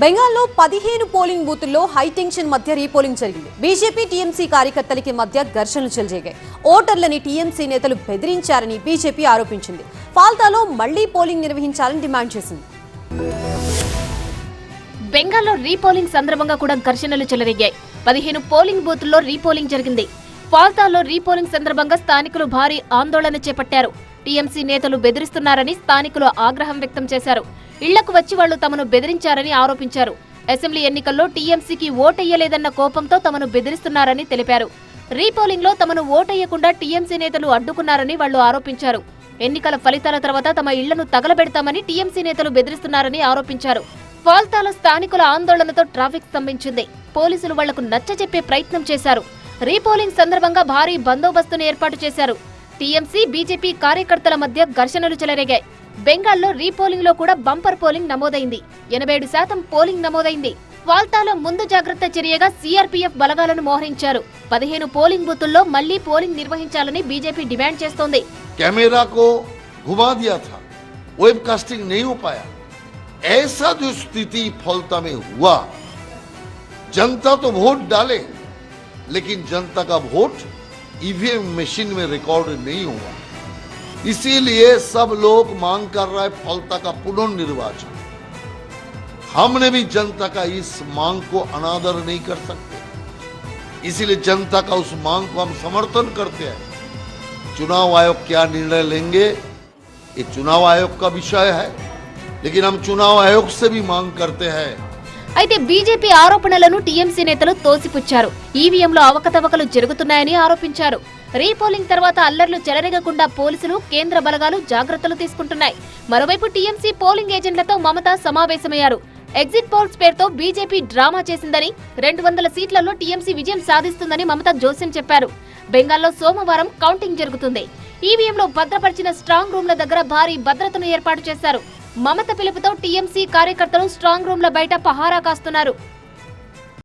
బెంగాల్లో 15 polling బూతుల్లో high tension మధ్య repolling జరిగింది. బీజేపీ టీఎంసీ కార్యకర్తలకి మధ్య ఘర్షణలు చెలరేగాయి. ఓటర్లని టీఎంసీ నేతలు బెదిరించారని బీజేపీ ఆరోపించింది. ఫాల్తాలో మళ్లీ పోలింగ్ నిర్వహించాలని డిమాండ్ చేసింది. బెంగాల్లో రీపోలింగ్ సందర్భంగా కూడా ఘర్షణలు చెలరేగాయి. 15 పోలింగ్ బూతుల్లో రీపోలింగ్ జరిగింది. ఫాల్తాలో రీపోలింగ్ సందర్భంగా స్థానికులు భారీ ఆందోళన చేపట్టారు. టీఎంసీ నేతలు బెదిరిస్తున్నారని స్థానికులు ఆగ్రహం వ్యక్తం చేశారు. ఇళ్లకు వచ్చి వాళ్లు తమను బెదిరించారని ఆరోపించారు. అసెంబ్లీ ఎన్నికల్లో టీఎంసీకి ఓటెయ్యలేదన్న కోపంతో తమను బెదిరిస్తున్నారని తెలిపారు. రీపోలింగ్ లో తమను ఓటెయ్యకుండా టీఎంసీ నేతలు అడ్డుకున్నారని వాళ్లు ఆరోపించారు. ఎన్నికల ఫలితాల తర్వాత తమ ఇళ్లను తగలబెడతామని టీఎంసీ నేతలు బెదిరిస్తున్నారని ఆరోపించారు. ఫాల్తాలో స్థానికుల ఆందోళనతో ట్రాఫిక్ స్తంభించింది. పోలీసులు వాళ్లకు నచ్చజెప్పే ప్రయత్నం చేశారు. రీపోలింగ్ సందర్భంగా భారీ బందోబస్తును ఏర్పాటు చేశారు. టీఎంసీ బీజేపీ కార్యకర్తల మధ్య ఘర్షణలు చెలరేగాయి. బెంగాల్లో రీపోలింగ్ లో కూడా బంపర్ పోలింగ్ నమోదైంది. 87% పోలింగ్ నమోదైంది. ఫాల్తాలో ముందు జాగ్రత్త చర్యగా సీఆర్పీఎఫ్ బలగాలను మోహరించారు. 15 పోలింగ్ బూతుల్లో మళ్లీ పోలింగ్ నిర్వహించాలని బీజేపీ డిమాండ్ చేస్తోంది. कैमरा को घुमा दिया था, वेबकास्टिंग नहीं हो पाया। ऐसा जो स्थिति फलता में हुआ, जनता तो वोट डाले लेकिन जनता का वोट ईवीएम मशीन में रिकॉर्ड नहीं हुआ। इसीलिए सब लोग मांग कर रहा है फलता का पुनर्निर्वाचन। हमने भी जनता का इस मांग को अनादर नहीं कर सकते, इसीलिए जनता का उस मांग को हम समर्थन करते हैं। चुनाव आयोग क्या निर्णय लेंगे ये चुनाव आयोग का विषय है, लेकिन हम चुनाव आयोग से भी मांग करते हैं। అయితే బీజేపీ ఆరోపణలను టీఎంసీ నేతలు తోసిపుచ్చారు. ఈవీఎంలో అవకతవకలు జరుగుతున్నాయని ఆరోపించారు. రీపోలింగ్ తర్వాత అల్లర్లు చెలరేగకుండా పోలీసులు, కేంద్ర బలగాలు జాగ్రత్తలు తీసుకుంటున్నాయి. మరోవైపు టీఎంసీ పోలింగ్ ఏజెంట్లతో మమత సమావేశమయ్యారు. ఎగ్జిట్ పోల్స్ పేరుతో బీజేపీ డ్రామా చేసిందని, 200 సీట్లలో టీఎంసీ విజయం సాధిస్తుందని మమత జోస్యం చెప్పారు. బెంగాల్లో సోమవారం కౌంటింగ్ జరుగుతుంది. ఈవీఎంలో భద్రపరిచిన స్ట్రాంగ్ రూమ్ల దగ్గర భారీ భద్రతను ఏర్పాటు చేశారు. మమత పిలుపుతో టీఎంసీ కార్యకర్తలు స్ట్రాంగ్ రూమ్ల బయట పహారా కాస్తున్నారు.